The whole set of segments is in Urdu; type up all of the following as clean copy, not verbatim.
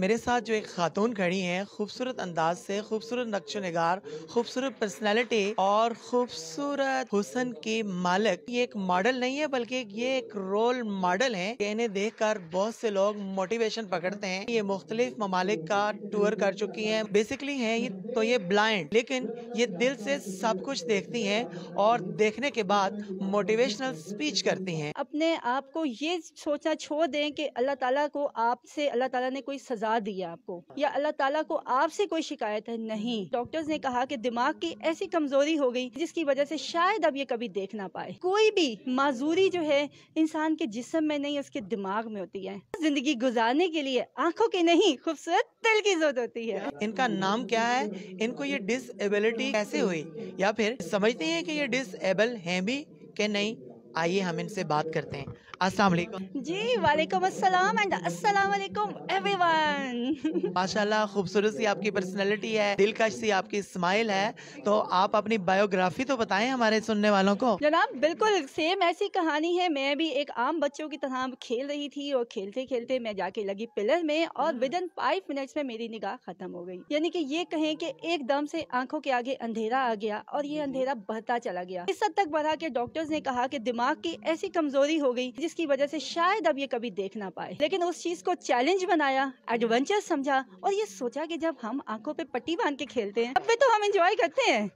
میرے ساتھ جو ایک خاتون کھڑی ہیں، خوبصورت انداز سے، خوبصورت نقش و نگار، خوبصورت پرسنالٹی اور خوبصورت حسن کی مالک. یہ ایک ماڈل نہیں ہے بلکہ یہ ایک رول ماڈل ہے. انہیں دیکھ کر بہت سے لوگ موٹیویشن پکڑتے ہیں. یہ مختلف ممالک کا ٹور کر چکی ہیں. بیسیکلی ہیں تو یہ بلائنڈ، لیکن یہ دل سے سب کچھ دیکھتی ہیں اور دیکھنے کے بعد موٹیویشنل سپیچ کرتی ہیں. اپنے آپ کو یہ سوچنا چھوڑ دیں کہ اللہ تعالیٰ کو آپ سے اللہ تعالیٰ نے کوئی سزا دی ہے آپ کو، یا اللہ تعالیٰ کو آپ سے کوئی شکایت ہے. نہیں، ڈاکٹرز نے کہا کہ دماغ کی ایسی کمزوری ہو گئی جس کی وجہ سے شاید اب یہ کبھی دیکھ نہ پائے. کوئی بھی معذوری جو ہے انسان کے جسم میں نہیں، اس کے دماغ میں ہوتی ہے. زندگی گزارنے کے لیے آنکھوں کی نہیں، خوبصورت دل کی ضرورت ہوتی ہے. ان کا نام کیا ہے؟ ان کو یہ ڈس ایبلٹی کیسے ہوئی، یا پھر سمجھتے ہیں کہ یہ ڈس ایبل ہیں بھی کہ نہیں؟ آئیے ہم ان سے بات کرتے ہیں. السلام علیکم. جی وعلیکم السلام اینڈ السلام علیکم ایوری ون. ماشاءاللہ خوبصورت سی آپ کی پرسنالٹی ہے، دلکش سی آپ کی اسمائل ہے. تو آپ اپنی بایوگرافی تو بتائیں ہمارے سننے والوں کو. جناب بالکل سیم ایسی کہانی ہے. میں بھی ایک عام بچوں کی طرح کھیل رہی تھی اور کھیلتے کھیلتے میں جا کے لگی پلر میں اور ودن 5 منٹس میں میری نگاہ ختم ہو گئی. یعنی کہ یہ کہیں کہ ایک دم سے آنکھوں کے آگے اندھیرا آ گیا اور یہ اندھیرا بڑھتا چلا گیا. اس حد تک بڑھا کہ ڈاکٹرز نے کہا کہ دماغ کی ایسی کمزوری ہو گئی جس کی وجہ سے شاید اب یہ کبھی دیکھ نہ پائے. لیکن اس چیز کو چیلنج بنایا، ایڈونچر سمجھا اور یہ سوچا کہ جب ہم آنکھوں پہ پٹی باندھ کے کھیلتے ہیں اب بھی تو ہم انجوائے کرتے ہیں،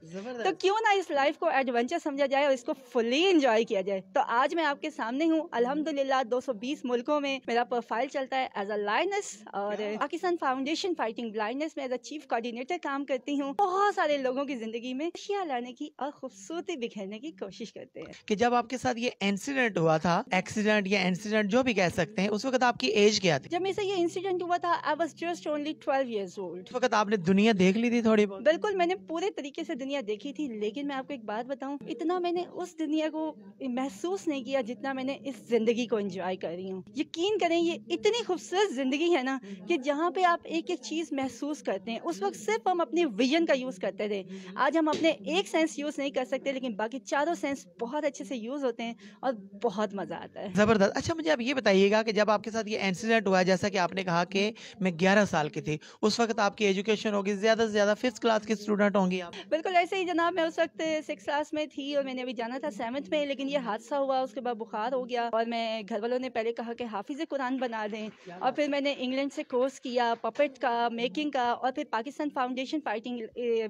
تو کیوں نہ اس لائف کو ایڈونچر سمجھا جائے اور اس کو فلی انجوائے کیا جائے. تو آج میں آپ کے سامنے ہوں. الحمدللہ 220 ملکوں میں میرا پروفائل چلتا ہے ایز اے لائنس، اور پاکستان فاؤنڈیشن فائٹنگ بلائنڈنس میں ایز اے چیف کوآرڈینیٹر کام کرتی ہوں. بہت سارے لوگوں کی زندگی میں خوشیاں لانے کی اور خوبصورتی بکھیرنے کی کوشش کرتے ہیں. کہ جب آپ کے ساتھ یہ انسیڈنٹ ہوا تھا، ایکسیڈنٹ یا انسیڈنٹ جو بھی کہہ سکتے ہیں، اس وقت آپ کی ایج کیا تھی؟ جب میرے سے یہ انسیڈنٹ ہوا تھا I was just only 12 years old. اس وقت آپ نے دنیا دیکھ لی تھی تھوڑی بہت؟ بالکل میں نے پورے طریقے سے دنیا دیکھی تھی، لیکن میں آپ کو ایک بات بتاؤں، اتنا میں نے اس دنیا کو محسوس نہیں کیا جتنا میں نے اس زندگی کو انجوائے کر رہی ہوں. یقین کریں یہ اتنی خوبصورت زندگی ہے نا کہ جہاں پہ آپ ایک ایک چیز محسوس کرتے ہیں. اس وقت صرف ہم اپنی ویژن کا یوز کرتے تھے. آج ہم اپنے ایک سینس یوز نہیں کر سکتے، لیکن باقی چاروں سینس بہت اچھے سے یوز ہوتے ہیں اور بہت مزہ آتا ہے. زبردست. اچھا مجھے آپ یہ بتائیے گا کہ جب آپ کے ساتھ یہ انسیڈنٹ ہوا، جیسا کہ آپ نے کہا کہ میں 11 سال کی تھی، اس وقت آپ کی ایجوکیشن ہوگی زیادہ سے زیادہ 5th کلاس کی اسٹوڈنٹ ہوں گی آپ؟ بالکل ایسے ہی جناب. میں اس وقت 6 کلاس میں تھی اور میں نے ابھی جانا تھا 7th میں، لیکن یہ حادثہ ہوا. اس کے بعد بخار ہو گیا اور میں گھر والوں نے پہلے کہا کہ حافظ قرآن بنا دیں، اور پھر میں نے انگلینڈ سے کورس کیا پپٹ کا، میکنگ کا، اور پھر پاکستان فاؤنڈیشن فائٹنگ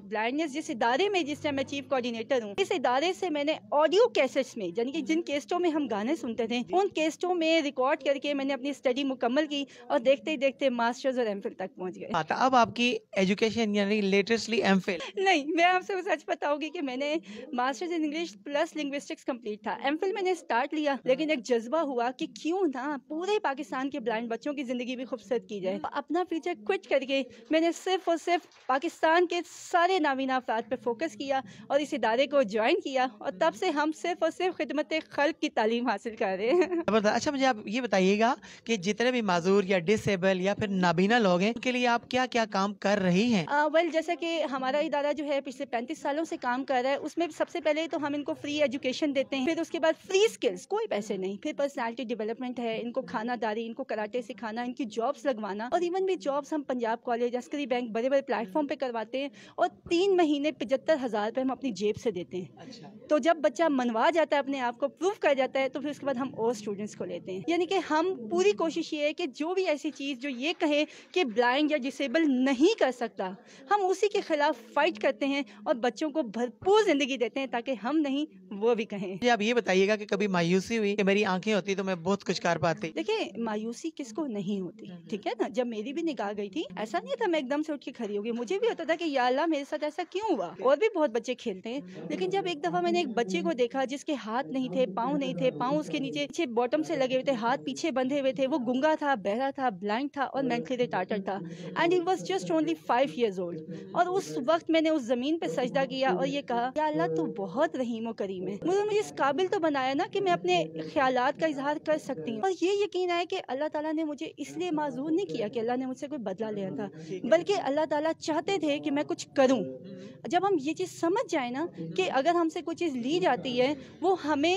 بلائنڈنس جس ادارے میں جس سے میں چیف کوآرڈینیٹر ہوں، اس ادارے سے میں نے آڈیو کیسٹس میں، یعنی کہ جن کیسٹوں میں ہم گانے سنتے تھے، ان کیسٹوں میں ریکارڈ کر کے میں نے اپنی اسٹڈی مکمل کی اور دیکھتے ہی دیکھتے ماسٹرز اور ایم فل تک پہنچ گئے. اب آپ کی ایجوکیشن یعنی لیٹسٹلی ایم فل؟ نہیں، میں آپ سے سچ بتاؤں گی کہ میں نے masters in English plus linguistics complete تھا. ایم فل میں نے اسٹارٹ لیا، لیکن ایک جذبہ ہوا کہ کیوں نہ پورے پاکستان کے بلائنڈ بچوں کی زندگی بھی خوبصورت کی جائے. اپنا فیوچر کوئٹ کر کے میں نے صرف اور صرف پاکستان کے سارے نابینا افراد پہ فوکس کیا اور اس ادارے کو جوائن کیا، اور تب سے ہم صرف اور صرف خدمت خلق کی تعلیم حاصل کر رہے ہیں. اچھا مجھے آپ یہ بتائیے گا کہ جتنے بھی معذور یا ڈس ایبل یا پھر نابینا لوگ ہیں، ان کے لیے آپ کیا کیا کام کر رہی ہیں؟ جیسا کہ ہمارا ادارہ جو ہے پچھلے 35 سالوں سے کام کر رہا ہے، اس میں سب سے پہلے تو ہم ان کو فری ایجوکیشن دیتے ہیں، پھر اس کے بعد فری سکلز، کوئی پیسے نہیں، پھر پرسنالٹی ڈیولپمنٹ ہے، ان کو کھانا داری، ان کو کراٹے سکھانا، ان کی جابس لگوانا، اور ایون بھی جابس ہم پنجاب کالج، عسکری بینک، بڑے بڑے پلیٹ فارم پہ کرواتے ہیں، اور 3 مہینے 75,000 روپے ہم اپنی جیب سے دیتے ہیں. تو جب بچہ منوا جاتا ہے، اپنے آپ کو پروف کر جاتا ہے، تو پھر اس کے بعد ہم اور اسٹوڈنٹس کو لیتے ہیں. یعنی کہ ہم پوری کوشش یہ ہے کہ جو بھی ایسی چیز جو یہ کہے کہ بلائنڈ یا ڈسیبل نہیں کر سکتا، ہم اسی کے خلاف فائٹ کرتے ہیں اور بچوں کو بھرپور زندگی دیتے ہیں تاکہ ہم نہیں وہ بھی کہیں. آپ یہ بتائیے گا کہ کبھی مایوسی ہوئی کہ میری آنکھیں ہوتی تو میں بہت کچھ کر پاتی؟ دیکھیں مایوسی کس کو نہیں ہوتی، ٹھیک ہے نا. جب میری بھی نکاح گئی تھی ایسا نہیں تھا میں ایک دم سے اٹھ کے کھڑی ہو گئی. مجھے بھی ہوتا تھا کہ یا اللہ میرے ساتھ ایسا کیوں ہوا. اور بھی بہت بچے کھیلتے ہیں، لیکن جب ایک دفعہ میں نے ایک بچے کو دیکھا جس کے ہاتھ نہیں تھے، پاؤں نہیں تھے، پاؤں اس کے نیچے باٹم سے لگے ہوئے تھے، ہاتھ پیچھے بندھے ہوئے تھے، وہ گنگا تھا، بہرا تھا، بلائنڈ تھا اور مینٹلی ریٹارڈڈ تھا، and he was just only 5 years old. اور اس وقت میں نے اس زمین پہ سجدہ کیا اور یہ کہا یا اللہ تو بہت رحیم و کریم ہے. مجھے اس قابل تو بنایا نا کہ میں اپنے خیالات کا اظہار کر سکتی ہوں. اور یہ یقین ہے کہ اللہ تعالیٰ نے مجھے اس لیے معذور نہیں کیا کہ اللہ نے مجھ سے کوئی بدلہ لیا تھا، بلکہ اللہ تعالیٰ چاہتے تھے کہ میں کچھ کروں. جب ہم یہ چیز سمجھ جائیں نا کہ اگر ہم سے کوئی چیز لی جاتی ہے وہ ہمیں